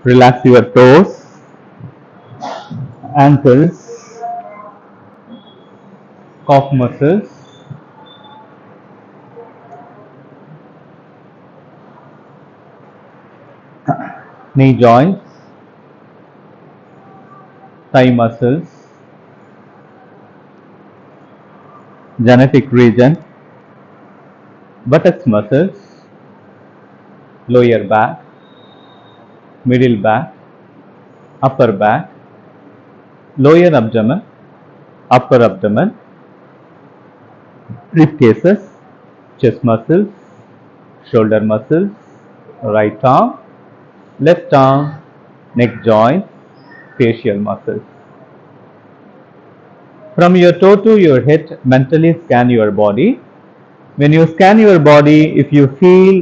Relax your toes, ankles, calf muscles, knee joints, thigh muscles, genetic region, buttocks muscles, lower back, middle back, upper back, lower abdomen, upper abdomen, rib cases, chest muscles, shoulder muscles, right arm, left arm, neck joint, facial muscles. From your toe to your head, mentally scan your body. When you scan your body, if you feel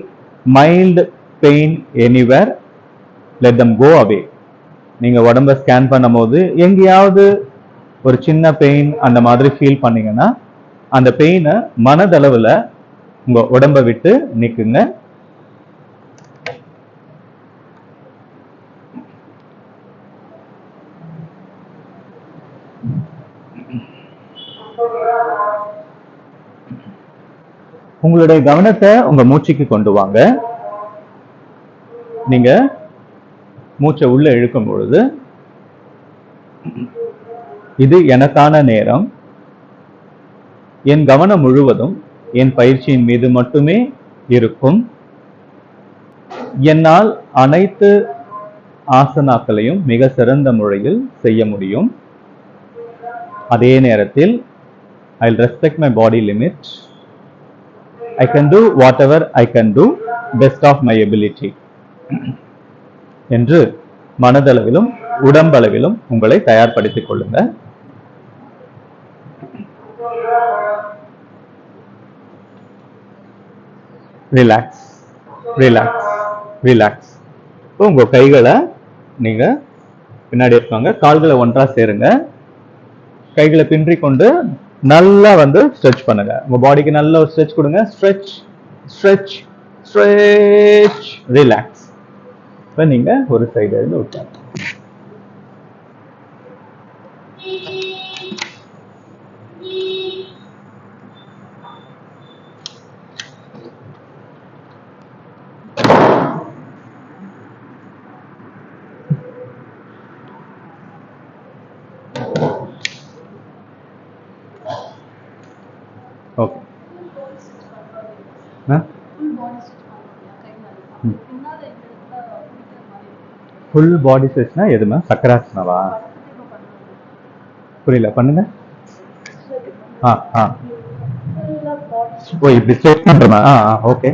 mild pain anywhere, let them go away. நீங்க உடம்ப scan பண்ணும்போது எங்கேயாவது ஒரு சின்ன pain அந்த மாதிரி feel பண்ணீங்கன்னா அந்த பெயினை மனதளவுல உங்க உடம்ப விட்டு நீக்குங்க. உங்களுடைய கவனத்தை உங்க மூச்சுக்கு கொண்டு வாங்க. நீங்க மூச்சை உள்ள இழுக்கும் பொழுது இது எனக்கான நேரம், என் கவனம் முழுவதும் என் பயிற்சியின் மீது மட்டுமே இருக்கும், என்னால் அனைத்து ஆசனாக்களையும் மிக சிறந்த முறையில் செய்ய முடியும். அதே நேரத்தில் I'll respect my body limit. I can do whatever I can do best of my ability என்று மனதளவிலும் உடம்பளவிலும் உங்களை தயார்படுத்திக் கொள்ளுங்க. Relax relax relax. உங்க கைகளை நீங்க பின்னாடி இருக்காங்க, கால்களை ஒன்றா சேருங்க, கைகளை பின்றி கொண்டு நல்லா ஸ்ட்ரெச் பண்ணுங்க. உங்க பாடிக்கு நல்ல ஒரு ஸ்ட்ரெச் கொடுங்க. Stretch stretch stretch, relax. இப்ப நீங்க ஒரு சைடு இருந்து உட்காருங்க. ஓகே. ஃபுல் பாடி ஸ்ட்ரெச்னா எதுமா? சக்கராசனவா? புரியல, பண்ணுங்க. ஓ, இப்படி ஸ்ட்ரெச் பண்றமா? ஓகே.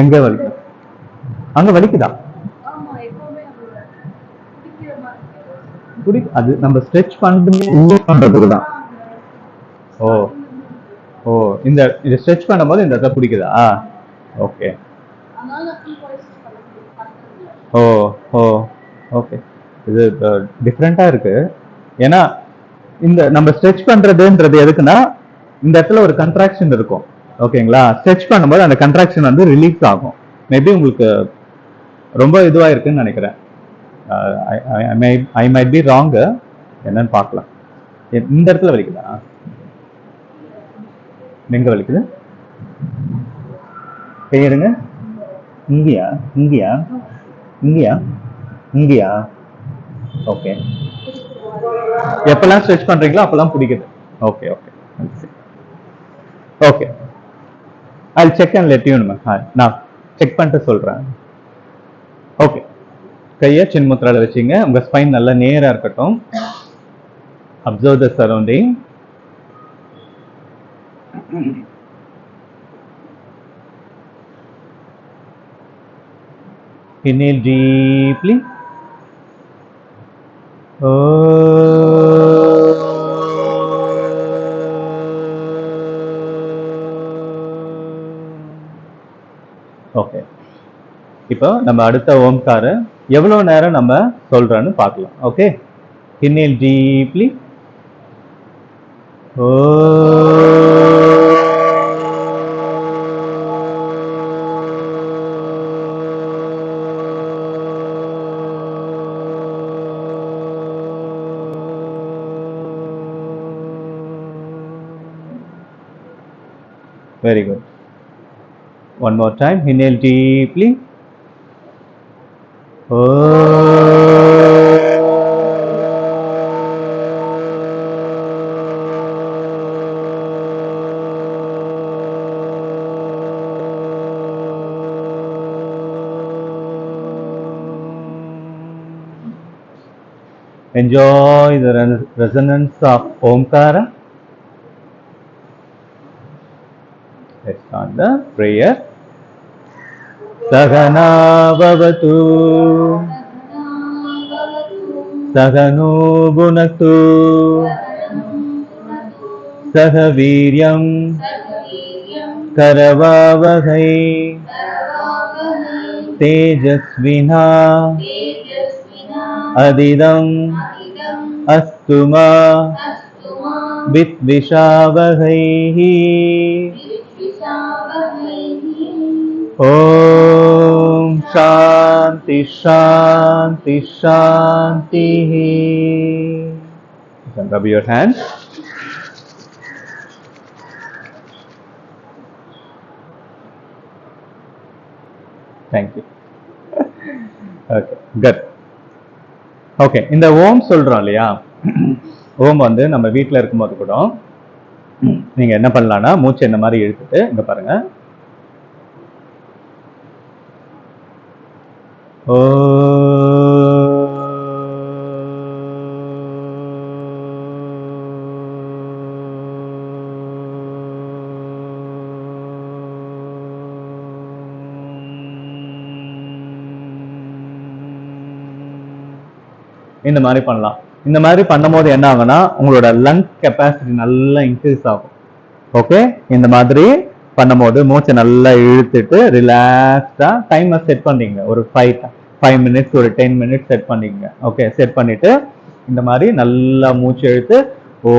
எங்க வலிக்குது? அங்க வலிக்குதா? அது நம்ம ஸ்ட்ரெச் பண்றதுக்கு தான். ஓ ஓ, இந்த ஸ்ட்ரெச் பண்ணும்போது இந்த இடத்துல பிடிக்குதா? ஓகே. ஓ ஓ ஓகே. இது டிஃப்ரெண்டா இருக்கு. ஏன்னா இந்த நம்ம ஸ்ட்ரெச் பண்றதுன்றது எதுக்குன்னா இந்த இடத்துல ஒரு கன்ட்ராக்ஷன் இருக்கும், ஓகேங்களா? ஸ்ட்ரெச் பண்ணும்போது அந்த கன்ட்ராக்ஷன் ரிலீஸ் ஆகும். மேபி உங்களுக்கு ரொம்ப இதுவா இருக்குன்னு நினைக்கிறேன். I might be wrong. என்னன்னு பார்க்கலாம். இந்த இடத்துல வலிக்குதா? எங்க வலிக்குது? கையெடுங்க. இங்கயா? இங்கயா? இங்கயா? இங்கயா? ஓகே. எப்பெல்லாம் ஸ்ட்ரெச் பண்றீங்களோ அப்பெல்லாம் பிடிக்குது. Okay okay okay. I'll check and let you know. நான் செக் பண்ணிட்டு சொல்றேன். ஓகே. கையை சின்முத்திரால வச்சுங்க. உங்க ஸ்பைன் நல்லா நேரா இருக்கட்டும். Observe the surrounding. Inhale deeply. Okay. இப்போ நம்ம அடுத்த ஓம்கார எவ்வளவு நேரம் நம்ம சொல்றோன்னு பார்க்கலாம். Okay. Inhale deeply. Very good. One more time. Inhale deeply. Enjoy the resonance of Omkara. Let's start the prayer. Sahana Bhavatu Sahano Bhunaktu Sahaviryam Karavavahai Tejasvina Adidam Astuma Vitvishavahai Om Shanti Shanti Shanti. You can rub your hands. Thank you. Okay, good. Okay, இந்த ஓம் சொல்றோம் இல்லையா, ஓம் வந்து நம்ம வீட்டில் இருக்கும்போது கூட நீங்க என்ன பண்ணலாம்னா மூச்சு இந்த மாதிரி இழுத்துட்டு இங்க பாருங்க. ஓ இந்த மாதிரி பண்ணலாம். இந்த மாதிரி பண்ணும்போது என்ன ஆகும்னா உங்களோட லங் கெப்பாசிட்டி நல்லா இன்க்ரீஸ் ஆகும். ஓகே, இந்த மாதிரி பண்ணும்போது மூச்சை நல்லா இழுத்துட்டு ரிலாக்ஸ்டா டைமை செட் பண்ணீங்க. ஒரு 5 மினிட்ஸ் ஒரு 10 மினிட்ஸ் செட் பண்ணிக்கங்க. ஓகே, செட் பண்ணிட்டு இந்த மாதிரி நல்லா மூச்சு இழுத்து ஓ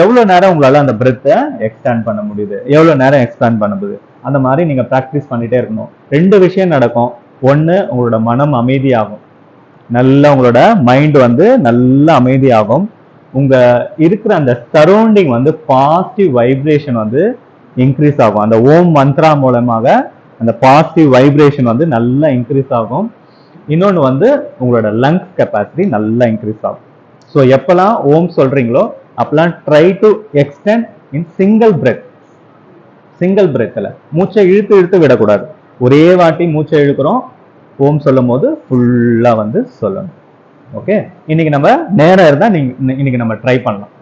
எவ்வளவு நேரம் உங்களால அந்த பிரெத்தை எக்ஸ்பேண்ட் பண்ண முடியுது, எவ்வளவு நேரம் எக்ஸ்பேண்ட் பண்ண முடியுது, அந்த மாதிரி நீங்க ப்ராக்டிஸ் பண்ணிட்டே இருக்கணும். 2 விஷயம் நடக்கும். ஒன்று, உங்களோட மனம் அமைதியாகும், நல்லா உங்களோட மைண்ட் வந்து நல்லா அமைதியாகும். உங்க இருக்கிற அந்த சரௌண்டிங் வந்து பாசிட்டிவ் வைப்ரேஷன் வந்து இன்க்ரீஸ் ஆகும். அந்த ஓம் மந்த்ரா மூலமாக அந்த பாசிட்டிவ் வைப்ரேஷன் வந்து நல்லா இன்க்ரீஸ் ஆகும். இன்னொன்று வந்து உங்களோட லங்ஸ் கெப்பாசிட்டி நல்லா இன்க்ரீஸ் ஆகும். ஸோ எப்பெல்லாம் ஓம் சொல்றீங்களோ அப்பெல்லாம் try to extend in single breath. Single பிரெத்தில் மூச்சை இழுத்து இழுத்து விடக்கூடாது. ஒரே வாட்டி மூச்சை இழுக்கிறோம், ஓம் சொல்லும் போது ஃபுல்லா வந்து சொல்லணும். ஓகே, இன்னைக்கு நம்ம நேரம் இருந்தா இன்னைக்கு நம்ம ட்ரை பண்ணலாம்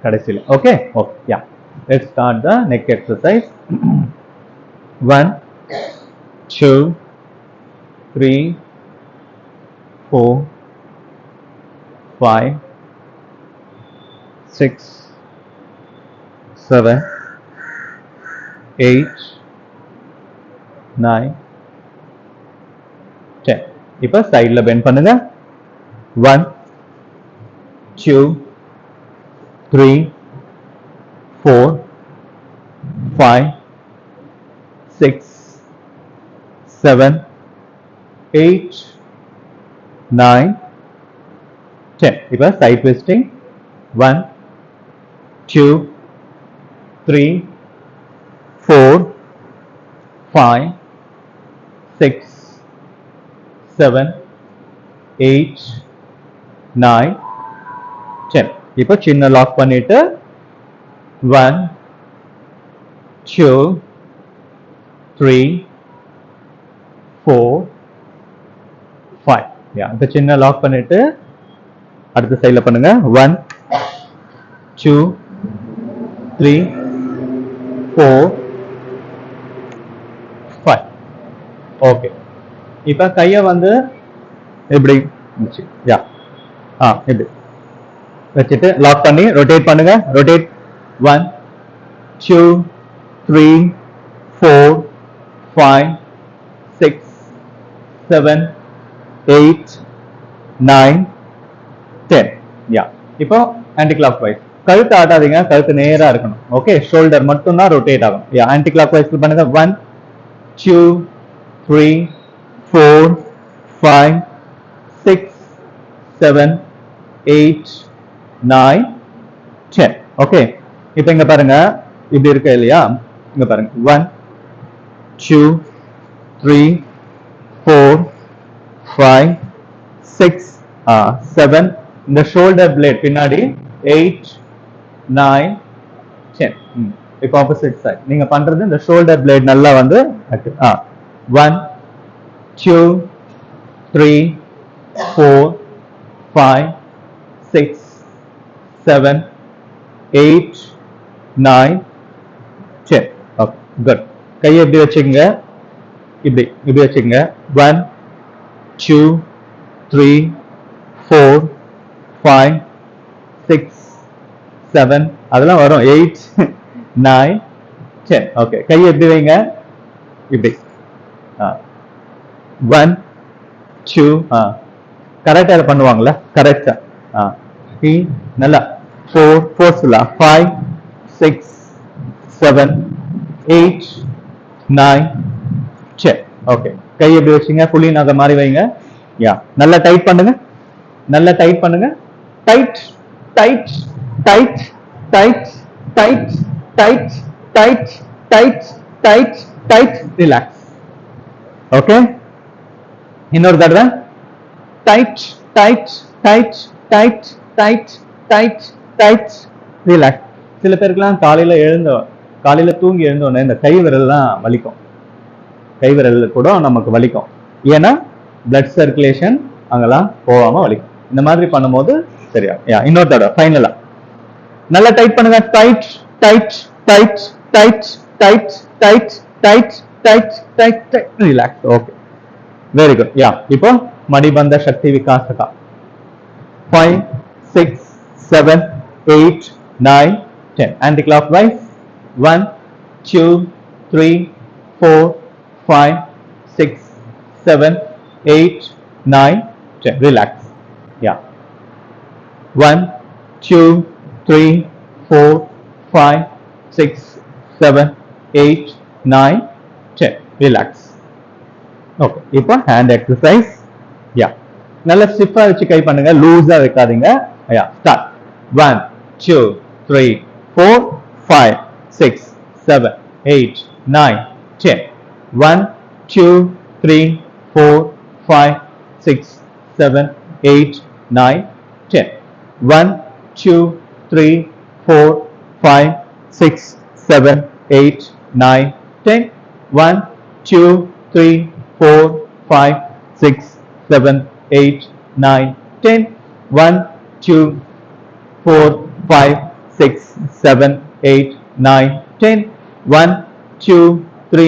கடைசியில். Okay okay, yeah, let's start the neck exercise. 1 2 3 4 5 6 7 8 9 10. இப்போ சைட்ல பெண்ட் பண்ணுங்க. 1 2 3 4 5 6 7 8 9 10. இப்போ சைட் ட்விஸ்டிங். 1 2 3 4 5 6 7 8 9 10. இப்போ சின்ன லாக் பண்ணிட்டு 1 2 3 4 5. இப்போ சின்ன லாக் பண்ணிட்டு அடுத்த சைட்ல பண்ணுங்க. 1 2 3 4 5. ஓகே, இப்ப கைய வந்து இப்படி இப்படி வச்சுட்டு லாக் பண்ணி ரொட்டேட் பண்ணுங்க. ரொட்டேட். 1 2 3 4 5 6 7 8 9 10. இப்போ ஆன்டி கிளாக் வைஸ். கழுத்து ஆட்டாதீங்க, கழுத்து நேரா இருக்கணும். ஓகே, ஷோல்டர் மட்டும் தான் ரொட்டேட் ஆகும். ஆன்டி கிளாக் வைஸ் பண்ணுங்க. 1 2 3 4 5 6 7 8 9 10. ஓகே, இப்போ இங்க பாருங்க, இப்படி இருக்க இல்லையா, இங்க பாருங்க 1 2 3 4 5 6 7. இந்த ஷோல்டர் பிளேட் பின்னாடி 8 9 10. இப்போ ஆப்போசிட் சைட் நீங்க பண்றது இந்த ஷோல்டர் பிளேட் நல்லா வந்து 1 2 3 4 5 6 7 8 9 10. Okay good. கையை எப்படி வச்சுக்கங்க, இப்படி வச்சுக்கங்க. 1 2 3 4 5 6 7 அதெல்லாம் வரும் 8 9 10. ஓகே கையை எப்படி வைங்க, இப்படி 1 2 கரெக்டா பண்ணுவாங்களா, கரெக்டா நல்லா 4 4 5 6 7 8 9 10. ஓகே கை எப்படி வச்சீங்க, புள்ளி நகை மாதிரி வைங்க. யா நல்லா டைட் பண்ணுங்க, நல்லா டைட் பண்ணுங்க. Tight tight tight tight tight tight tight tight tight tight relax. Okay இன்னொரு தடவை tight tight tight tight tight tight tight relax. சில பேருக்குலாம் காலையில தூங்கி எழுந்தோடனே இந்த கை விரல்லாம் வலிக்கும், கை விரல் கூட நமக்கு வலிக்கும். ஏன்னா பிளட் சர்க்குலேஷன் அங்கெல்லாம் போகாம வலிக்கும். இந்த மாதிரி பண்ணும்போது சரியா. இன்னொரு தடவை ஃபைனலா நல்லா டைட் பண்ணுங்க. Tight tight tight tight tight tight tight tight tight tight relax. Okay very good. இப்போ மணிபந்த சக்தி விகாசகா 5 6 7 8 9 10. anti clockwise 1 2 3 4 5 6 7 8 9 10. relax. 1 2 3 4 5 6 7 8 9 10. relax. Okay இப்போ ஹேண்ட் எக்ஸசைஸ். நல்லா ஸ்டிஃபா வச்சு கை பண்ணுங்க, லூஸா வைக்காதீங்க. ஸ்டார்ட் 1 2 3 4 5 6 7 8 9 10. 1 2 3 4 5 6 7 8 9 10. 1 2 3 4 5 6 7 8 9 10. 1 2 3 4 5 6 7 8 9 10. 1 2 4 5 6 7 8 9 10. 1 2 3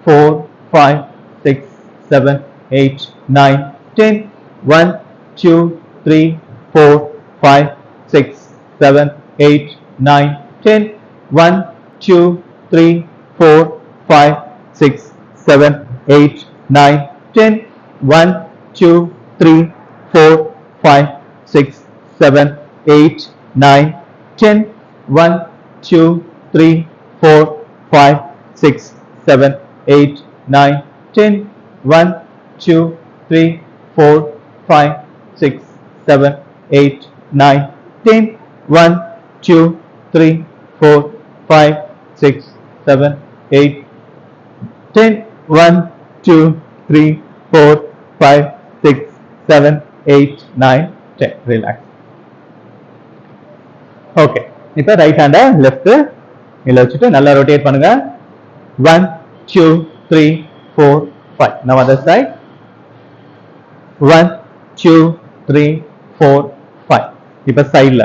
4 5 6 7 8 9 10. 1 2 3 4 5 6 7 8 9 10. 1 2 3 4 5 6 7 8 9 10. 1 2 3 4 5 6 7 8 9 10. 1 2 3 4 5 6 7 8 9 10. 1 2 3 4 5 6 7 8 9 10. 1 2 3 4 5 6 7 8 10. 1 2 3 4 5 6 7 8 9 10. relax. ஓகே இப்போ ரைட் ஹேண்டை லெஃப்ட் இதில் வச்சுட்டு நல்லா ரொட்டேட் பண்ணுங்க. 1 2 3 4 5. now other side 1 2 3 4 5. இப்போ சைடில்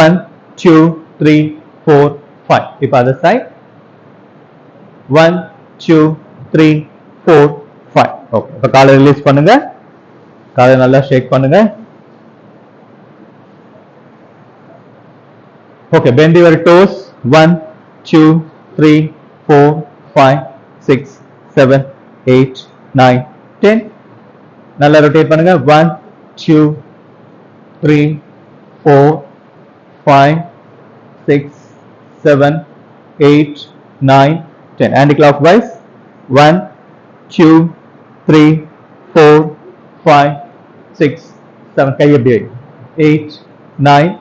1 2 3 4 5. இப்போ other side 1 2 3 4 5. ஓகே இப்போ காலை ரிலீஸ் பண்ணுங்க, காலை நல்லா ஷேக் பண்ணுங்க. Okay, bend your toes. 1 2 3 4 5 6 7 8 9 10. நல்லா ரொட்டேட் பண்ணுங்க. 1 2 3 4 5 6 7 8 9 10. anti-clockwise 1 2 3 4 5 6 7. கை எப்படி 8 9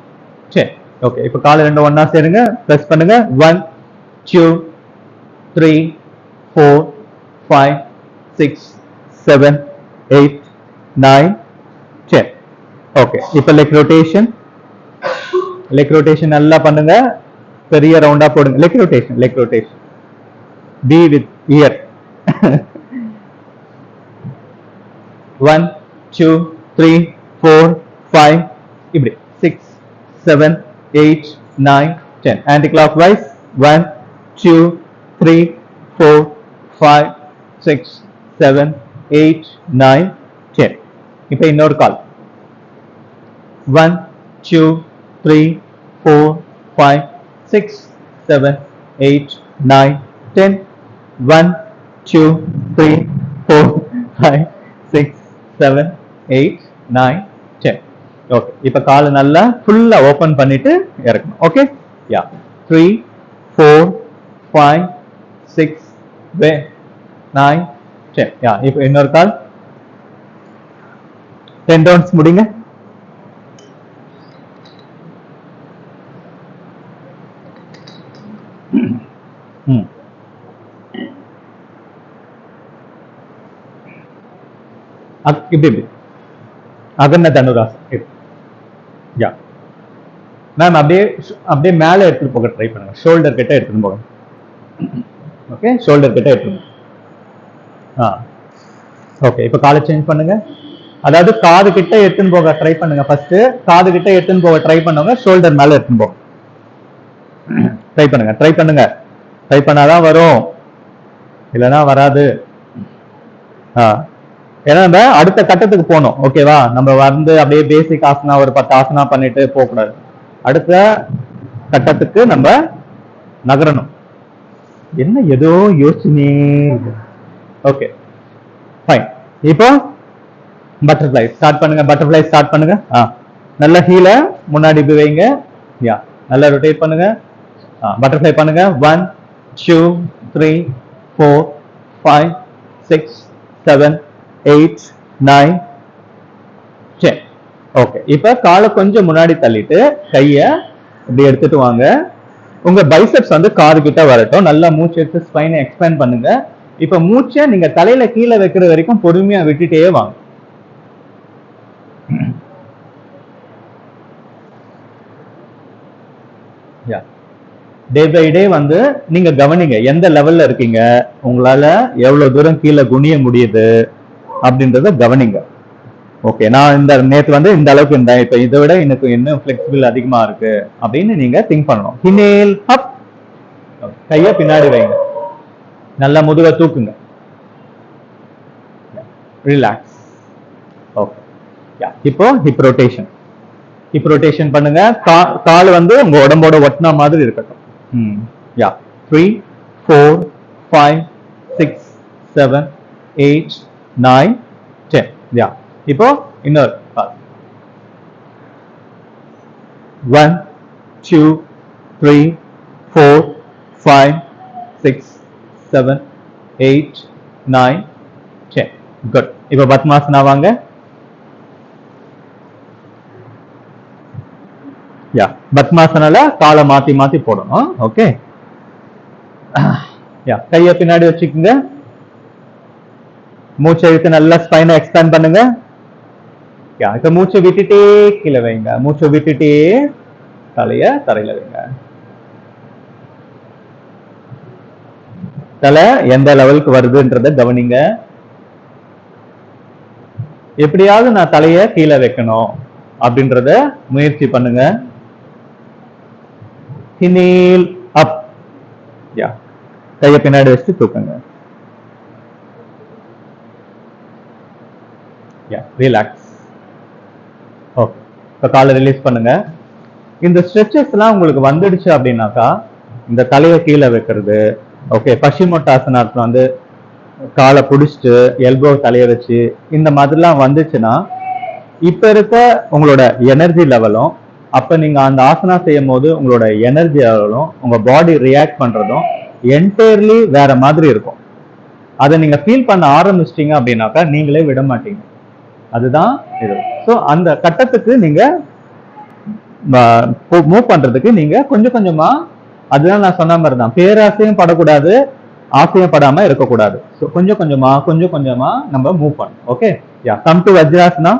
10. ஓகே, இப்போ கால ரெண்டு ஒண்ணா சேருங்க, பிரஸ் பண்ணுங்க. 1 2 3 4 5 6 7 8 9 10. ஓகே, இப்போ லெக் ரொட்டேஷன். லெக் ரொட்டேஷன் நல்லா பண்ணுங்க, பெரிய ரவுண்டா போடுங்க. Leg rotation, leg rotation. Be with year. 1 2 3 4 5 இப்படி 6 7 8 9 10. Anticlockwise 1 2 3 4 5 6 7 8 9 10. இப்போ இன்னொரு கால். 1 2 3 4 5 6 7 8 9 10. 1 2 3 4 5 6 7 8 9 10. ஓகே, இப்போ காலை நல்லா ஃபுல்லா ஓபன் பண்ணிட்டு இறக்கணும். ஓகே, யா 3 4 5 6 7 9 10. யா, இப்போ இன்னொரு கால். 10 ரவுண்ட்ஸ் முடிங்க. இப்படி இப்படி அகன்ன தனுராசன். யா மேம், அப்படியே அப்படியே மேல எடுத்துட்டு போக ட்ரை பண்ணுங்க. ஷோல்டர் கிட்ட எடுத்துட்டு போங்க. ஓகே, ஷோல்டர் கிட்ட எடுத்துட்டு. ஓகே, இப்போ காலை சேஞ்ச் பண்ணுங்க. அதாவது காது கிட்ட எடுத்துன்னு போக ட்ரை பண்ணுங்க. ஃபர்ஸ்ட் காது கிட்ட எடுத்துன்னு போக ட்ரை பண்ணுங்க, ஷோல்டர் மேல எடுத்துன்னு போங்க. ட்ரை பண்ணுங்க, ட்ரை பண்ணுங்க. ட்ரை பண்ணாதான் வரும், இல்லைன்னா வராது. ஏன்னா நம்ம அடுத்த கட்டத்துக்கு போகணும். ஓகேவா, நம்ம வந்து அப்படியே பேசிக் ஆசனா ஒரு 10 ஆசனா பண்ணிட்டு போக கூடாது. அடுத்த கட்டத்துக்கு நம்ம நகரணும். என்ன ஏதோ யோசனை. Okay fine. இப்போ பட்டர்ஃப்ளை ஸ்டார்ட் பண்ணுங்க. பட்டர்ஃப்ளை ஸ்டார்ட் பண்ணுங்க. நல்ல ஹீல முன்னாடி போய் வைங்க. யா, நல்லா ரொட்டேட் பண்ணுங்க. பட்டர்ஃப்ளை பண்ணுங்க. 1 2 3 4 5 6 7 8 9 10. ஓகே, இப்ப காலை கொஞ்சம் முன்னாடி தள்ளிட்டு கைய இப்படி எடுத்துட்டு வாங்க. உங்க பைசெப்ஸ் வந்து காது கிட்ட வரட்டும். நல்லா மூச்சு எடுத்து ஸ்பைனை எக்ஸ்பேண்ட் பண்ணுங்க. இப்ப மூச்சை நீங்க தலையில கீழே வைக்கிற வரைக்கும் பொறுமையா விட்டுட்டே வாங்க. டே பை டே வந்து நீங்க கவனிங்க, எந்த லெவல்ல இருக்கீங்க, உங்களால எவ்வளவு தூரம் கீழே குனிய முடியுது அப்படின்றத கவனிங்க. ஓகே, நான் இந்த நேற்று வந்து இந்த அளவுக்கு இருந்தேன், இப்ப இதை விட எனக்கு இன்னும் ஃபிளெக்சிபிள் அதிகமா இருக்கு அப்படின்னு நீங்க திங்க் பண்ணணும். இனேல் அப், கைய பின்னாடி வைங்க, நல்லா முதுக தூக்குங்க, ரிலாக்ஸ். ஓகே, இப்போ ஹிப் ரொட்டேஷன். ஹிப் ரொட்டேஷன் பண்ணுங்க. கால் வந்து உங்க உடம்போட ஒட்டின மாதிரி இருக்கட்டும். யா 3 4 5 6 7 8 9 10. யா, இப்போ இன்னொரு கால். 1 2 3 4 5 6 7 8 9 10. குட். இப்போ பத்மாசனா வாங்க. யா, பத்மாசனால காலை மாத்தி மாத்தி போடணும். ஓகே, யா, கைய பின்னாடி வச்சுக்கோங்க. மூச்சை இழுத்து நல்லா ஸ்பைனை எக்ஸ்பேண்ட் பண்ணுங்க. யா, இப்ப மூச்சை விட்டுட்டே கீழே வைங்க. மூச்சை விட்டுட்டே தலைய தரையில வைங்க. தலை எந்த லெவலுக்கு வருதுன்றத கவனிங்க. எப்படியாவது நான் தலைய கீழே வைக்கணும் அப்படின்றத முயற்சி பண்ணுங்க. இனேல் அப். யா, கைய பின்னாடி வச்சு தூக்குங்க. யா, ரிலாக்ஸ். ஓகே, இப்போ காலை ரிலீஸ் பண்ணுங்க. இந்த ஸ்ட்ரெச்சஸ் எல்லாம் உங்களுக்கு வந்துடுச்சு அப்படின்னாக்கா, இந்த தலையை கீழே வைக்கிறது, ஓகே, பஷிமோட்டாசனாத்துல வந்து காலை பிடிச்சிட்டு எல்போ தலைய வச்சு இந்த மாதிரிலாம் வந்துச்சுன்னா, இப்ப இருக்க உங்களோட எனர்ஜி லெவலும் அப்ப நீங்க அந்த ஆசனா செய்யும் போது உங்களோட எனர்ஜி லெவலும் உங்க பாடி ரியாக்ட் பண்றதும் என்டையர்லி வேற மாதிரி இருக்கும். அதை நீங்க ஃபீல் பண்ண ஆரம்பிச்சிட்டீங்க அப்படின்னாக்கா நீங்களே விட மாட்டீங்க. அதுதான் இது. ஸோ அந்த கட்டத்துக்கு நீங்க மூவ் பண்றதுக்கு நீங்க கொஞ்சம் கொஞ்சமா, அதுதான் நான் சொன்ன மாதிரி தான், பேராசையும் படக்கூடாது, ஆசையும் படாம இருக்கக்கூடாது. ஸோ கொஞ்சம் கொஞ்சமா நம்ம மூவ் பண்ணணும். Okay, yeah, come to Vajrasana.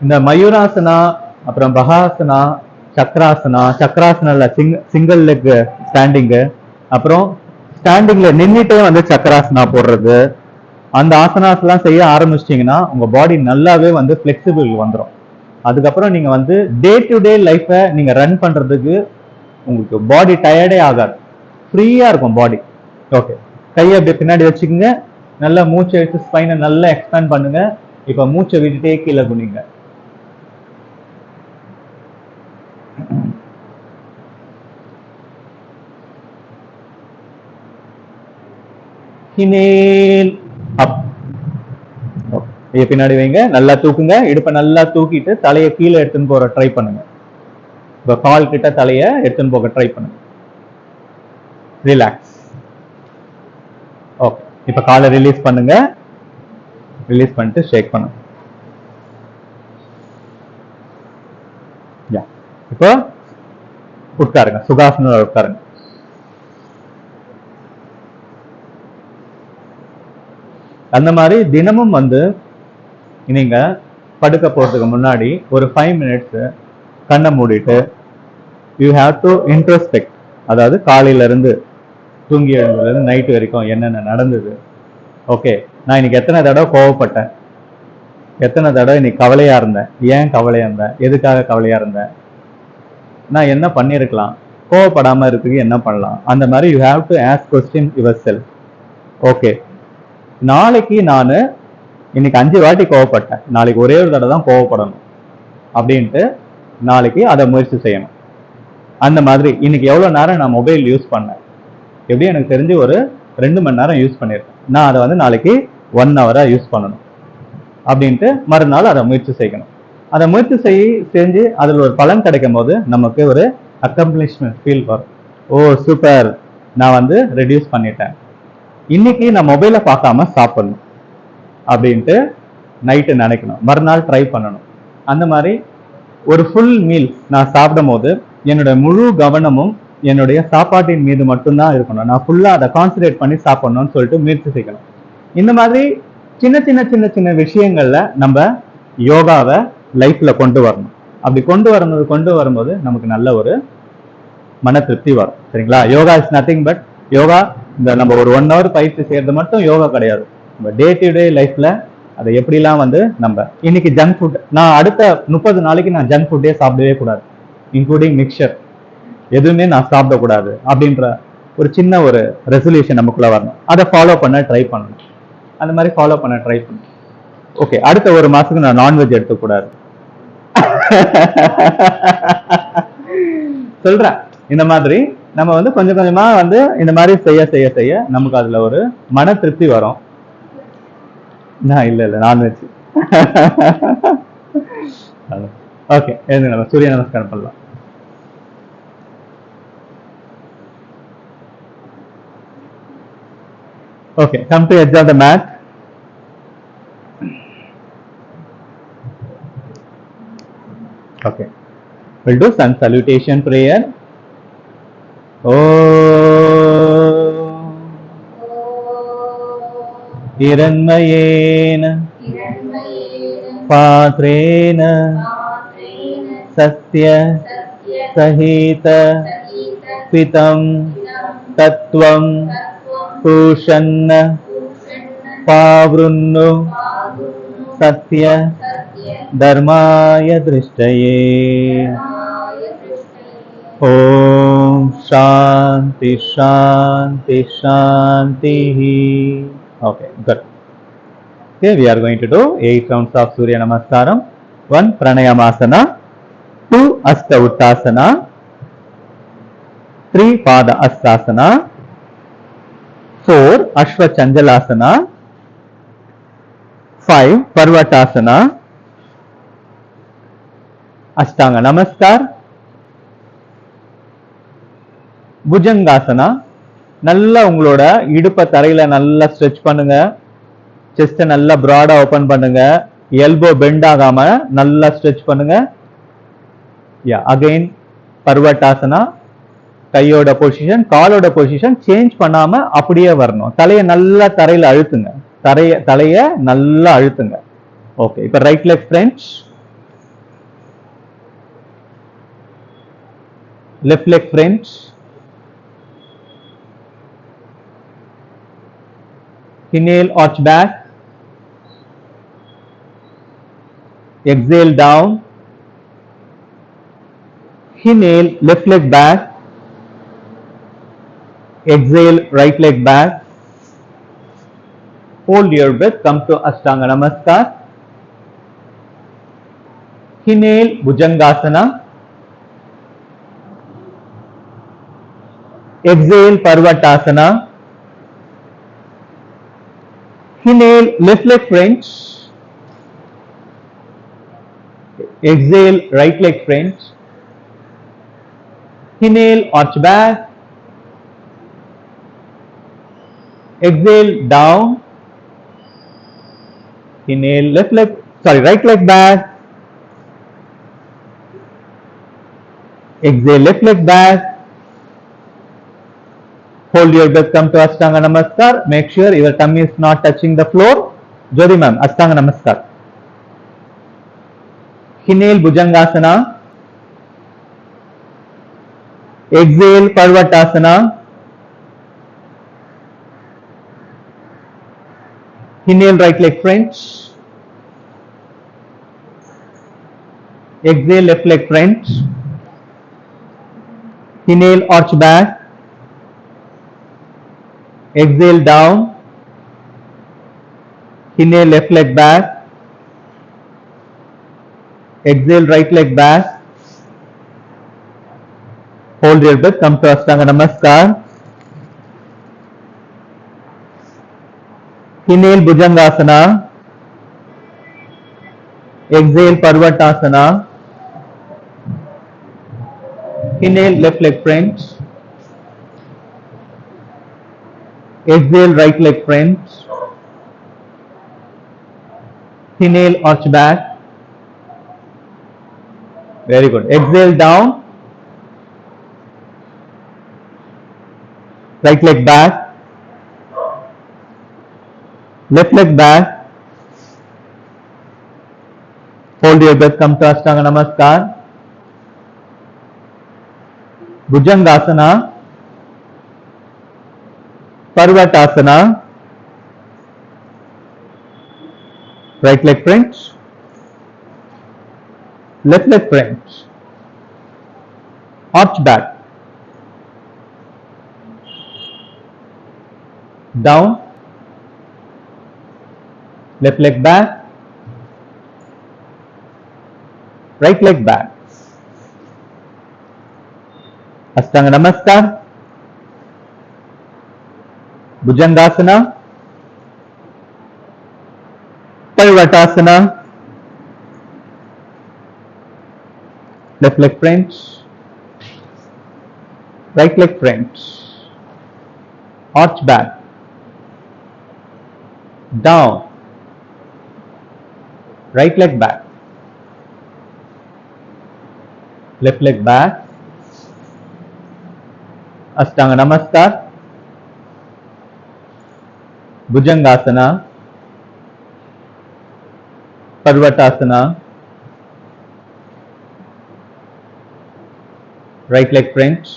இந்த மயூராசனா, அப்புறம் பகாசனா, சக்கராசனா, சக்கராசனால சிங்கிள் லெக் ஸ்டாண்டிங்கு, அப்புறம் ஸ்டாண்டிங்ல நின்றுட்டே வந்து சக்கராசனா போடுறது, அந்த ஆசனாஸ் எல்லாம் செய்ய ஆரம்பிச்சிட்டிங்கன்னா உங்க பாடி நல்லாவே வந்து ஃபிளெக்சிபிள் வந்துடும். அதுக்கப்புறம் நீங்க வந்து டே டு டே லைஃப்பை நீங்க ரன் பண்றதுக்கு உங்களுக்கு பாடி டயர்டே ஆகாது, ஃப்ரீயா இருக்கும் பாடி. ஓகே, கையை அப்படியே பின்னாடி வச்சுக்கோங்க, நல்லா மூச்சை எடுத்து ஸ்பைனை நல்லா எக்ஸ்பேண்ட் பண்ணுங்க. இப்ப மூச்சை விட்டுட்டே கீழே குனிங்க. Inhale up. பின்னாடி வைங்க, நல்லா தூக்குங்க, இடுப்பை நல்லா தூக்கிட்டு தலையை கீழே எடுத்துன்னு போற ட்ரை பண்ணுங்க. இப்ப கால் கிட்ட தலையை எடுத்துன்னு போக ட்ரை பண்ணுங்க. ரிலாக்ஸ். ஓகே, இப்ப காலை ரிலீஸ் பண்ணுங்க, ரிலீஸ் பண்ணிட்டு ஷேக் பண்ணுங்க. இப்போ உட்காருங்க, சுகாசன உட்காருங்க. அந்த மாதிரி தினமும் வந்து நீங்க படுக்க போறதுக்கு முன்னாடி ஒரு 5 minutes கண்ணை மூடிட்டு யூ ஹாவ் டு இன்ட்ரோஸ்பெக்ட். அதாவது காலையில இருந்து தூங்கி எழுந்ததுல இருந்து நைட்டு வரைக்கும் என்னென்ன நடந்தது. ஓகே, நான் இன்னைக்கு எத்தனை தடவை கோவப்பட்டேன், எத்தனை தடவை இன்னைக்கு கவலையா இருந்தேன், ஏன் கவலையா இருந்தேன், எதுக்காக கவலையா இருந்தேன், நான் என்ன பண்ணிருக்கலாம், கோவப்படாம இருக்கிறதுக்கு என்ன பண்ணலாம். அந்த மாதிரி you have to ask question your self. Okay, நாளைக்கு நான் இன்னைக்கு 5 வாட்டி கோவப்பட்டேன், நாளைக்கு ஒரே ஒரு தடவை தான் கோவப்படணும் அப்படின்ட்டு நாளைக்கு அதை முயற்சி செய்யணும். அந்த மாதிரி இன்னைக்கு எவ்வளவு நேரம் நான் மொபைல் யூஸ் பண்ணேன், எப்படி எனக்கு தெரிஞ்சு ஒரு 2 மணி நேரம் யூஸ் பண்ணியிருக்கேன், நான் அதை வந்து நாளைக்கு 1 hour யூஸ் பண்ணணும் அப்படின்ட்டு மறுநாள் அதை முயற்சி செய்யணும். அதை முயற்சி செஞ்சு அதில் ஒரு பலன் கிடைக்கும் போது நமக்கு ஒரு அக்கம்ப்ளிஷ்மெண்ட் ஃபீல் வரும். ஓ சூப்பர், நான் வந்து ரெடியூஸ் பண்ணிட்டேன், இன்னைக்கு நான் மொபைலை பார்க்காம சாப்பிடணும் அப்படின்ட்டு நைட்டு நினைக்கணும், மறுநாள் ட்ரை பண்ணணும். அந்த மாதிரி ஒரு ஃபுல் மீல் நான் சாப்பிடும் போது என்னுடைய முழு கவனமும் என்னுடைய சாப்பாட்டின் மீது மட்டும்தான் இருக்கணும், நான் ஃபுல்லா அதை கான்சன்ட்ரேட் பண்ணி சாப்பிடணும்னு சொல்லிட்டு முயற்சி செய்யணும். இந்த மாதிரி சின்ன சின்ன சின்ன சின்ன விஷயங்கள்ல நம்ம யோகாவை லைஃப்ல கொண்டு வரணும். அப்படி கொண்டு வரும்போது நமக்கு நல்ல ஒரு மன திருப்தி வரும். சரிங்களா? Yoga is nothing but yoga இந்த நம்ம ஒரு 1 hour பயிற்சி செய்யறது மட்டும் யோகா கிடையாது. நம்ம டே டு டே லைஃப்ல அதை எப்படிலாம் வந்து நம்ம இன்னைக்கு ஜங்க் ஃபுட், நான் அடுத்த 30 நாளைக்கு நான் ஜங்க் ஃபுட்டே சாப்பிடவே கூடாது, இன்க்ளூடிங் மிக்சர் எதுவுமே நான் சாப்பிடக்கூடாது அப்படின்ற ஒரு சின்ன ஒரு ரெசல்யூஷன் நமக்குள்ள வரணும். அதை ஃபாலோ பண்ண ட்ரை பண்ணணும். அந்த மாதிரி ஃபாலோ பண்ண ட்ரை பண்ணணும். ஓகே, அடுத்த 1 மாசத்துக்கு நான் நான்வெஜ் எடுத்துக்கூடாது சொல்றேன். இந்த மாதிரி நம்ம வந்து கொஞ்சம் கொஞ்சமா வந்து இந்த மாதிரி செய்ய செய்ய செய்ய நமக்கு அதுல ஒரு மன திருப்தி வரும். இல்ல நான்வெஜ் ஓகே, நம்ம சூரிய நமஸ்காரம் பண்ணலாம். Okay, come to edge of the mat. Okay, we'll do sun salutation prayer. Hiranmayena Patrena Sasya Sahita Pitam Tattvam Pushanna Pavrunnu Satya Dharmaya Drishtaye. Om Shanti Shanti Shanti. Okay, good. Okay, we are going to do 8 rounds of Surya Namaskaram. 1 Pranayamasana, 2 Asta Uttasana, 3 Pada Astasana, 4 Ashwa Chandalasana, 5 Parvatasana, Ashtanga Namaskar, Bhujangasana. நல்லா உங்களோட இடுப்பை தரையில நல்லா stretch பண்ணுங்க, செஸ்ட நல்லா Prada open பண்ணுங்க, elbow bend ஆகாம நல்லா ஸ்ட்ரெச் பண்ணுங்க. அகைன் பர்வட்டாசனா. கையோட பொசிஷன், காலோட பொசிஷன் சேஞ்ச் பண்ணாம அப்படியே வரணும். தலையை நல்லா தரையில அழுத்துங்க. தலைய நல்லா அழுத்துங்க. ஓகே, இப்ப right leg French, left leg French, inhale arch back, exhale down, inhale left leg back, exhale right leg back, hold your breath, come to Ashtanga Namaskar, inhale Bhujangasana, exhale Parvatasana, inhale left leg French, exhale right leg French, inhale arch back, exhale down, inhale right leg back, exhale left leg back, hold your breath, come to Ashtanga Namaskar. Make sure your tummy is not touching the floor. Jodi ma'am, Ashtanga Namaskar. Inhale Bhujangasana, exhale Parvatasana, inhale right leg French, exhale left leg French, inhale arch back, exhale down, inhale left leg back, exhale right leg back, hold your breath, come to Ashtanga Namaskar. Inhale Bhujangasana, exhale Parvatasana, inhale left leg French, exhale right leg French, inhale arch back, very good, exhale down, right leg back, left leg back, hold your breath, come to Ashtanga Namaskar. Bhujangasana, Parvatasana, right leg French, left leg French, arch back, down, left leg back, right leg back. Ashtanga Namaskar. Bhujangasana, Parvatasana, left leg French, right leg French, arch back, down, right leg back, left leg back. Ashtanga Namaskar. Bhujangasana, Parvatasana, right leg French,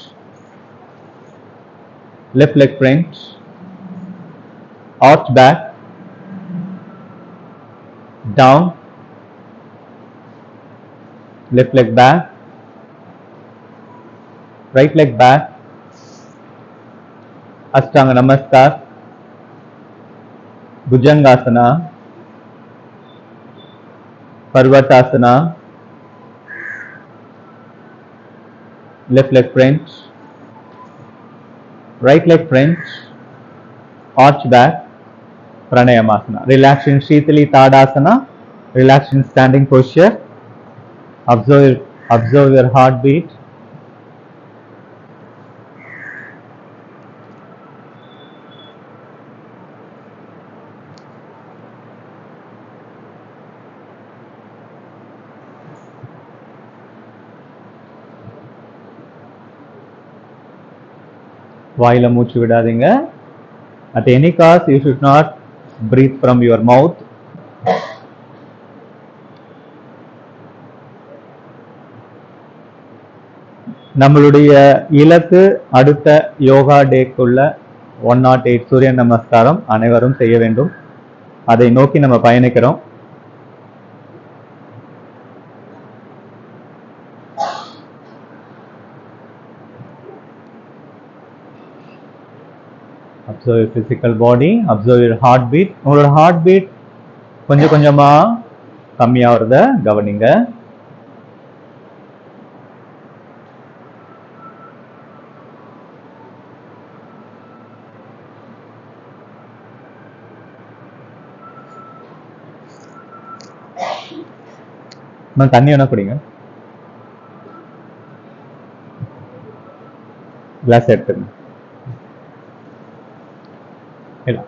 left leg French, arch back, down, left leg back, right leg back. Ashtanga Namaskar. Bhujangasana, Parvatasana, left leg French, right leg French, arch back, Pranayamasana. Relax in Shitali Tadasana, relax in standing posture, observe your heartbeat. வாயில மூச்சு விடாதீங்க. At any cost, you should not breathe from your mouth. நம்மளுடைய இலக்கு அடுத்த யோகா டேக்குள்ள 108 சூரிய நமஸ்காரம் அனைவரும் செய்ய வேண்டும். அதை நோக்கி நம்ம பயணிக்கிறோம். Observe your physical body, observe your heartbeat. உங்களோட heartbeat கொஞ்சம் கொஞ்சமா கம்மியாகிறத கவனிங்க. தண்ணி வேணா குடிங்க. கிளாஸ் எடுத்துங்க. இல்ல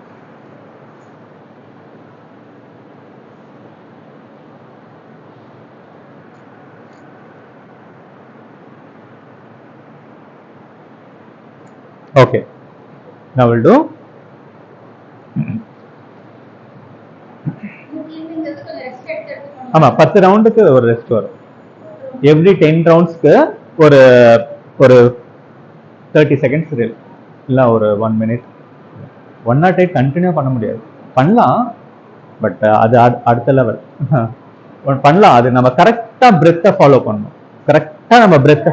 okay, now we'll do ஆமா 10 ரவுண்டுக்கு ஒரு ரெஸ்ட் வரும். எவ்ரி 10 ரவுண்ட்ஸ்க்கு ஒரு ஒரு 30 செகண்ட்ஸ் இல்ல ஒரு 1 மினிட். 108 கண்டினியூ பண்ண முடியாது. பண்ணலாம், பட் அது அடுத்த லெவல். பண்ணலாம், அது நம்ம கரெக்டா பிரெத்தை ஃபாலோ பண்ணணும். கரெக்டா நம்ம பிரெத்தை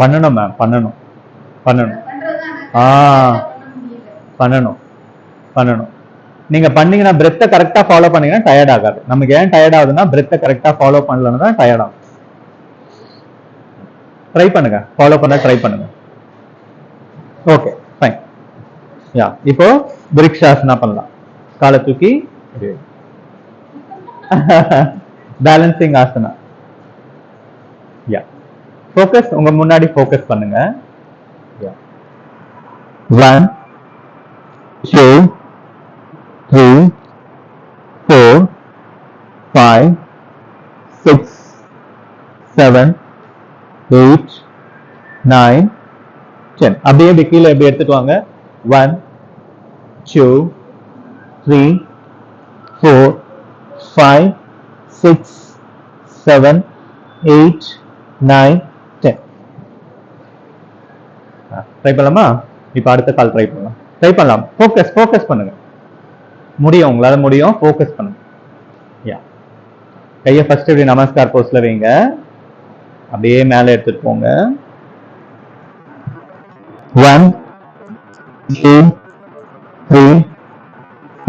பண்ணணும் மேம். பண்ணணும் பண்ணணும் பண்ணணும் பண்ணணும். நீங்க பண்ணீங்கன்னா பிரெத்தை கரெக்டா ஃபாலோ பண்ணீங்கன்னா டயர்ட் ஆகாது. நமக்கு ஏன் டயர்ட் ஆகுதுன்னா பிரெத்தை கரெக்டா ஃபாலோ பண்ணலன்னா தான் டயர்ட் ஆகும். ட்ரை பண்ணுங்க, ஃபாலோ பண்ண ட்ரை பண்ணுங்க. Okay fine. யா, இப்போ விருக்ஷாசனா பண்ணலாம். காலை தூக்கி பேலன்சிங் ஆசனா. யா, ஃபோக்கஸ் உங்க முன்னாடி ஃபோக்கஸ் பண்ணுங்க. யா, 1 2 3 4 5 6 7 8 9 10. அப்படியே கீழே எப்படி எடுத்துட்டு வாங்க. 1 2 3 4 5 6 7 8 9 10. ட்ரை பண்ணலாமா? இப்போ அடுத்த கால் ட்ரை பண்ணலாம். ட்ரை பண்ணலாம். ஃபோக்கஸ் பண்ணுங்க. முடியும், உங்களால முடியும். ஃபோக்கஸ் பண்ணுங்க. யா, கையை ஃபர்ஸ்ட் இப்படி நமஸ்கார் போஸ்ட்ல வைங்க. அப்படியே மேலே எடுத்துட்டு போங்க. 1 2 3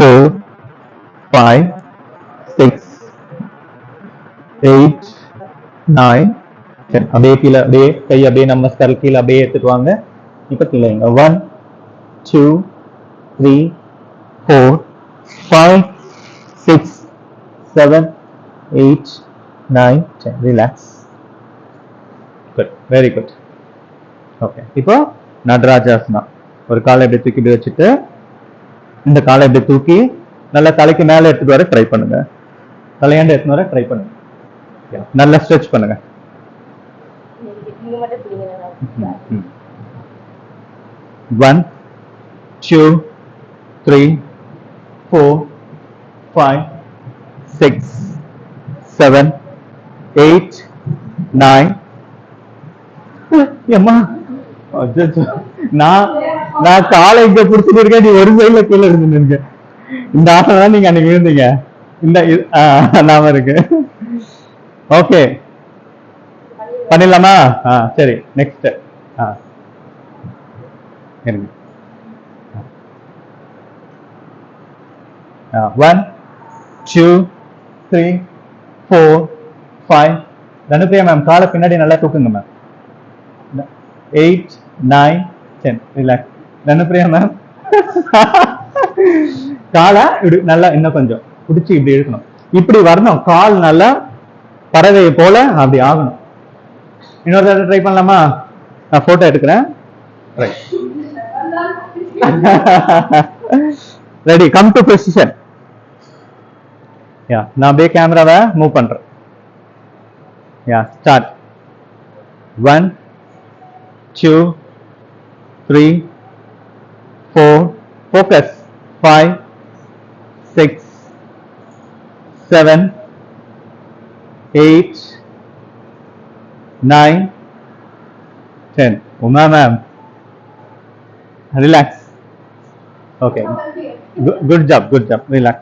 4 5 6 8 9 10. அப்படியே கீழே, அப்படியே கை அப்படியே நமஸ்கார் கீழே அப்படியே எடுத்துட்டு வாங்க. இப்ப கீழே 1 2 3 4 5 6 7 8 9 10. Relax. Good, very good. Okay, இப்போ நடராஜாசனா. ஒரு காலை எப்படி தூக்கி இப்படி வச்சுட்டு இந்த காலை எப்படி தூக்கி நல்லா தலைக்கு மேல எடுத்துட்டு வர ட்ரை பண்ணுங்க. தலையாண்டு எடுத்துட்டு வர ட்ரை பண்ணுங்க. நல்லா ஸ்ட்ரெச் பண்ணுங்க. 1 2 3 4 5 6 7 8 9. ஏம்மா, நான் காலை இங்க புடிச்சிட்டு இருக்கேன், நீ ஒரு சைட்ல கீழே இருந்துருக்க. இந்த ஆசனம் தான் நீங்க அன்னைக்கு இருந்தீங்க. இந்த நாம இருக்கு. ஓகே, பண்ணிடலாமா? சரி, நெக்ஸ்ட். இருங்க. 1 2 3 4 5. தனுப்பிரியா மேம், காலை பின்னாடி நல்லா தூக்குங்க மேம். 8 9 10. ரிலாக்ஸ். தனுப்பிரியா மேம், காலை இப்படி நல்லா இன்னும் கொஞ்சம் பிடிச்சி இப்படி இருக்கணும். இப்படி வரணும். கால் நல்லா பறவையை போல அப்படி ஆகணும். இன்னொரு தடவை ட்ரை பண்ணலாமா? நான் போட்டோ எடுக்கிறேன். Ready, come to position. Yeah, நான் அப்படியே கேமராவை மூவ் பண்றேன். Yeah, start. 1 2 3, 4, focus, 5, 6, 7, 8, 9, 10. Uma ma'am, relax. Okay, good job, relax.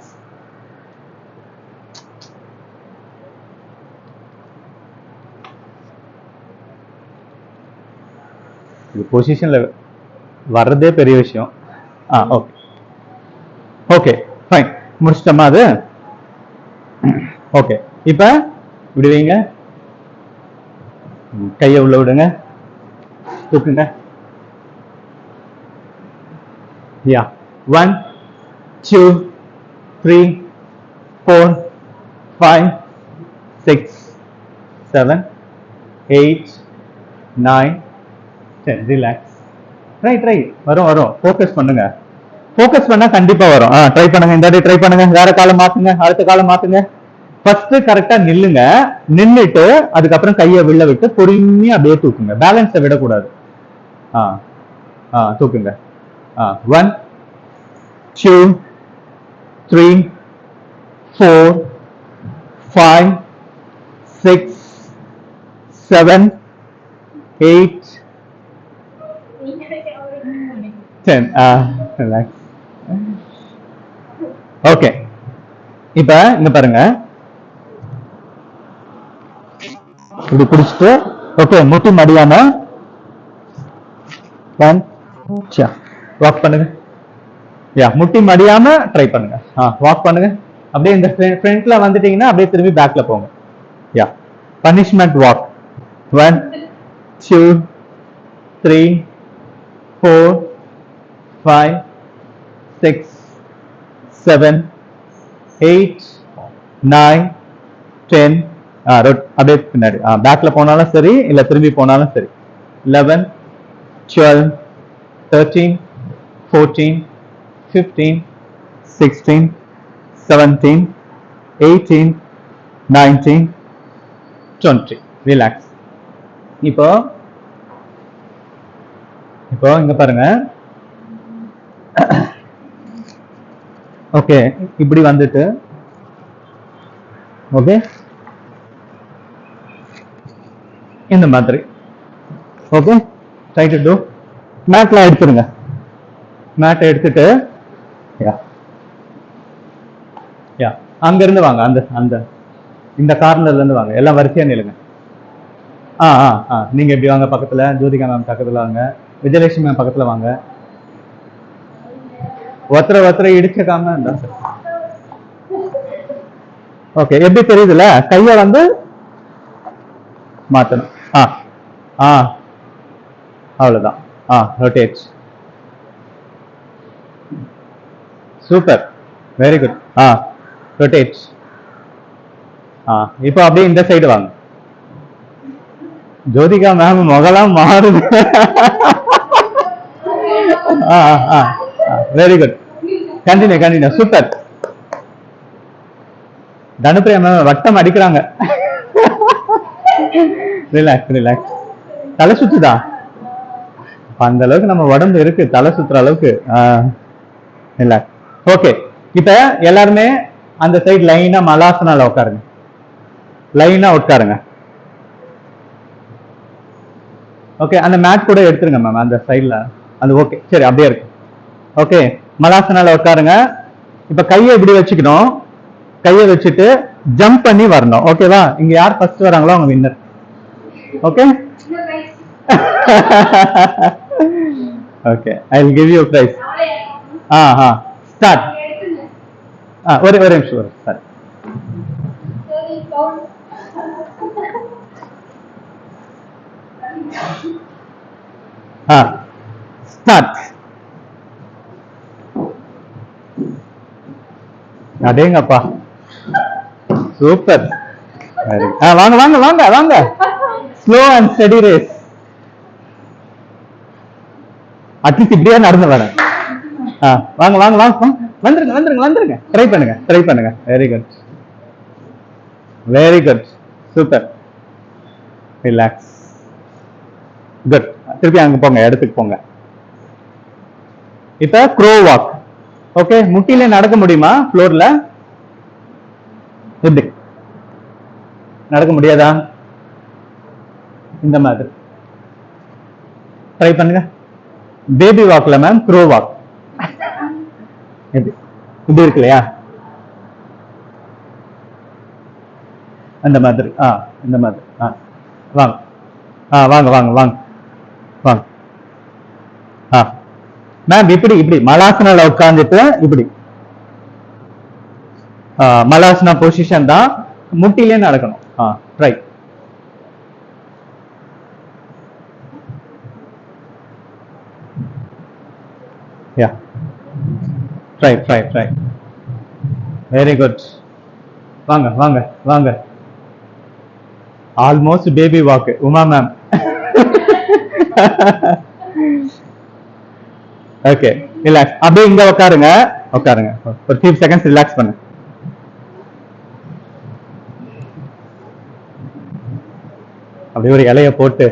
பொசிஷன்ல வர்றதே பெரிய விஷயம். ஓகே ஓகே ஃபைன், முடிச்சிட்டோமா அது? ஓகே, இப்ப இப்படி வைங்க, கையை உள்ள விடுங்க, தூக்குங்க. யா 1, 2, 3, 4, 5, 6, 7, 8, 9, 10. ரிலாக்ஸ். ட்ரை வரும். ஃபோக்கஸ் பண்ணுங்க. ஃபோக்கஸ் பண்ணா கண்டிப்பா வரும். ட்ரை பண்ணுங்க. இந்த வாட்டி ட்ரை பண்ணுங்க. வேற காலம் மாத்துங்க, அடுத்த காலம் மாத்துங்க. ஃபர்ஸ்ட் கரெக்டா நில்லுங்க. நின்னுட்டு அதுக்கப்புறம் கையை வில்ல விட்டு பொறுமையா அப்படியே தூக்குங்க. பேலன்ஸை விடக்கூடாது. தூக்குங்க. 1, 2, 3, 4, 5, 6, 7, 8, 10. ரிலாக்ஸ். ஓகே, இப்ப இங்க பாருங்க, இப்படி பிடிச்சிட்டு ஓகே, முட்டி மடியாம வாக் பண்ணுங்க. யா, முட்டி மடியாம ட்ரை பண்ணுங்க. வாக் பண்ணுங்க. அப்படியே இந்த ஃப்ரண்ட்ல வந்துட்டீங்கன்னா அப்படியே திரும்பி பேக்ல போங்க. யா, பனிஷ்மெண்ட் வாக். 1, 2, 3, 4, 5, 6, 7, 8, 9, 10. அப்படியே பின்னாடி பேக்ல போனாலும் சரி, இல்ல திரும்பி போனாலும் சரி. 11, 12, 13, 14, 15, 16, 17, 18, 19, 20. ரிலாக்ஸ். இப்போ இங்க பாருங்க. ஓகே, இப்படி வந்துட்டு ஓகே இந்த மாதிரி. Okay, try to do. மேட்ல எடுத்துருங்க. மேட்டை எடுத்துட்டு அங்க இருந்து வாங்க. அந்த இந்த கார்னர்ல இருந்து வாங்க. எல்லாம் வரிசையா நிலுங்க. நீங்க எப்படி வாங்க, பக்கத்துல ஜோதிகா மேம் பக்கத்துல வாங்க, விஜயலட்சுமி மேம் பக்கத்துல வாங்க. ஒருத்தரை இடிச்சுக்காம. ஓகே, எப்படி தெரியுதுல? கைய வந்து மாத்தணும். அவ்வளவுதான். Rotate. Super, very good. Rotate. இப்போ அப்படியே இந்த சைடு வாங்க. ஜோதிகா மேம் முகலாம் மாறுது. Very good. Continue. Super. Dhanupriya ma'am வட்டம் அடிக்கிறாங்க. ரிலாக்ஸ். தலை சுத்துதா? அந்த அளவுக்கு நம்ம உடம்பு இருக்கு, தலை சுத்துற அளவுக்கு. ரிலாக்ஸ். ஓகே, இப்ப எல்லாருமே அந்த சைடு லைனா மலாசனால உட்காருங்க. லைனா உட்காருங்க. ஓகே, அந்த மேட் கூட எடுத்துருங்க மேம் அந்த சைட்ல. அது ஓகே, சரி, அப்படியே இருக்கு. ஓகே, மலாசனால உட்காருங்க. இப்ப கையை இப்படி வச்சுக்கணும். கையை வச்சுட்டு ஜம்ப் பண்ணி வரணும். ஓகேவா? இங்க யார் ஃபர்ஸ்ட் வராங்களோ அவங்க winner. Okay okay, I will give you price. Start. ஒரே நிமிஷம். ஸ்டார்ட். ஸ்டார்ட். அடேங்கப்பா, சூப்பர். வாங்க. Slow and steady race. At least இப்படியே நடந்து வரேன். வாங்க. வந்துருங்க. ட்ரை பண்ணுங்க. Very good. Super. Relax. Good. திருப்பி அங்க போங்க, இடத்துக்கு போங்க. இப்ப க்ரோ வாக். ஓகே, முட்டில நடக்க முடியுமா ஃப்ளோர்ல? எப்படி நடக்க முடியாதா? இந்த மாதிரி ட்ரை பண்ணுங்க. பேபி வாக்ல மேம் க்ரோ வாக். இப்படி இருக்கு இல்லையா? அந்த மாதிரி. இந்த மாதிரி. வாங்க வாங்க வாங்க வாங்க வாங்க. மேம் இப்படி இப்படி மலாசனால உட்கார்ந்துட்டு இப்படி மலாசனா பொசிஷன் தான், முட்டிலே நடக்கணும். Try. Yeah, try try try. Very good. வாங்க வாங்க வாங்க. Almost baby walk Uma ma'am. Okay, relax. அப்படியே இங்க உட்காருங்க, உட்காருங்க. ஒரு 3 செகண்ட்ஸ் ரிலாக்ஸ் பண்ணு. அப்படியே ஒரு இலைய போட்டு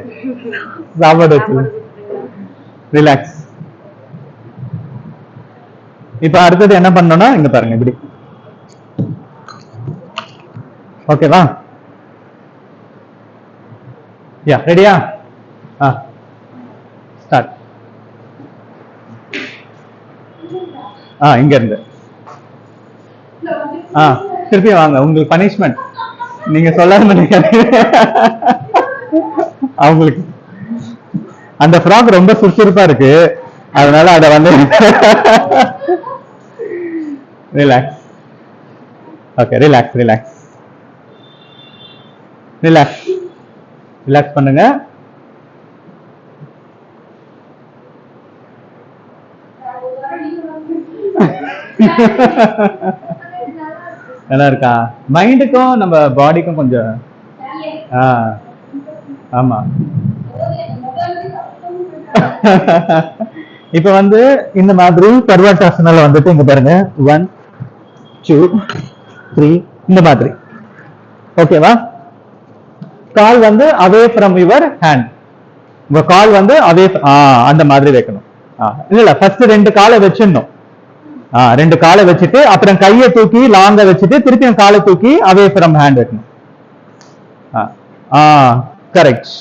சாப்பாடு வச்சு ரிலாக்ஸ். இப்ப அடுத்தது என்ன பண்ணணும்னா இங்க பாருங்க இப்படி. ஓகேவா? யா, ரெடியா? ஸ்டார்ட். இங்க இருந்து திருப்பி வாங்க. உங்களுக்கு பனிஷ்மெண்ட். நீங்க சொல்லாம அவங்களுக்கு அந்த ஃப்ராக் ரொம்ப சுறுசுறுப்பா இருக்கு, அதனால அத வந்து relax. Okay, relax relax relax relax பண்ணுங்க. நல்லா இருக்கா? மைண்டுக்கும் நம்ம பாடிக்கும் கொஞ்சம். ஆமா. இப்ப வந்து இந்த மாதிரி சர்வாட்டாசனால வந்துட்டு இங்க பாருங்க 1 2 3 இந்த மாதிரி. ஓகேவா? கால் வந்து அவே ஃப்ரம் யுவர் ஹேண்ட். உங்க கால் வந்து அவே அந்த மாதிரி வைக்கணும். இல்ல ஃபர்ஸ்ட் 2 காலை வச்சிடணும். 2 காலை வச்சுட்டு அப்புறம் கையை தூக்கி லாங்க வச்சுட்டு திருப்பியும் காலை தூக்கி அவே ஃப்ரம் ஹேண்ட் வைக்கணும். Correct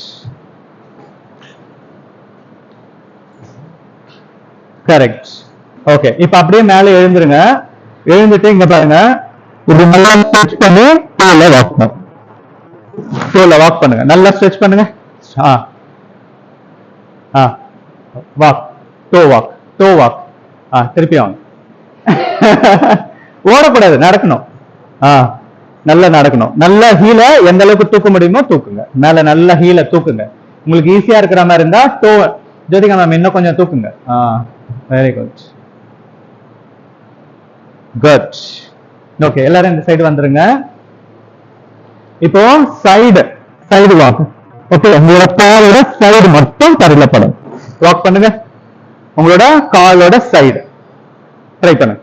correct. ஓகே, இப்ப அப்படியே மேல எழுந்துருங்க. எழுந்துட்டு இங்க பாருங்க, இப்படி நல்லா ஸ்ட்ரெச் பண்ணி டோல வாக் பண்ணுங்க. டோல வாக் பண்ணுங்க, நல்லா ஸ்ட்ரெச் பண்ணுங்க. Walk, to walk, to walk. திருப்பி வாங்க. ஓடக்கூடாது, நடக்கணும். நல்லா நடக்கணும். நல்லா ஹீல எந்த அளவுக்கு தூக்க முடியுமோ தூக்குங்க. மேல நல்லா ஹீல தூக்குங்க. உங்களுக்கு ஈஸியா இருக்கிற மாதிரி இருந்தா டோ ஜோதிகா மேம் இன்னும் கொஞ்சம் தூக்குங்க. Very good good. ஓகே, எல்லாரும் இந்த சைடு வந்துருங்க. இப்போ சைடு சைடு வாக். ஓகே, உங்களோட காலோட சைடு மட்டும் தரையில படும். வாக் பண்ணுங்க. உங்களோட காலோட சைடு ட்ரை பண்ணுங்க.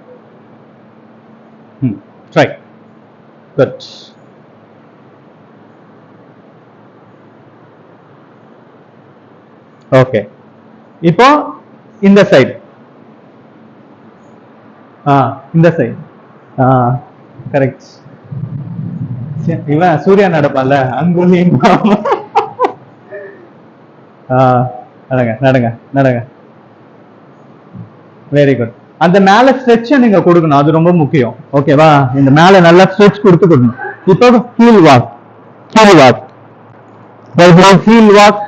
ட்ரை. குட். ஓகே, இப்போ இந்த சைடு. இந்த சைடு. கரெக்ட். இவன் சூர்யா நடப்பான்ல அங்குலியும். நடங்க நடங்க நடங்க. Very good. அந்த மேல ஸ்ட்ரெச் நீங்க கொடுக்கணும், அது ரொம்ப முக்கியம். ஓகேவா? இந்த மேல நல்லா ஸ்ட்ரெச் கொடுக்கணும். இப்போ heel walk, heel walk, heel walk.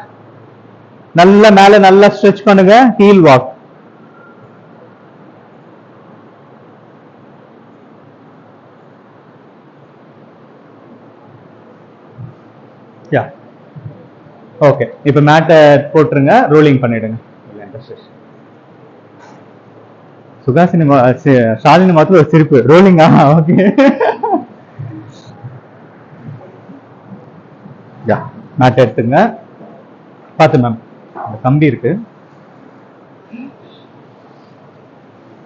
நல்ல மேல நல்லா ஸ்ட்ரெச் பண்ணுங்க. Heel walk. Yeah, okay. இப்ப மேட்டை போட்டுருங்க, ரோலிங் பண்ணிடுங்க. சுகாசினி ஷாலினி மாத்திரம் ஒரு சிரிப்பு. ரோலிங்கா? ஓகே. யா, மேட்டை எடுத்துங்க. பார்த்து மேம், கம்பி இருக்கு.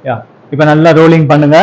யா, இப்ப நல்லா ரோலிங் பண்ணுங்க.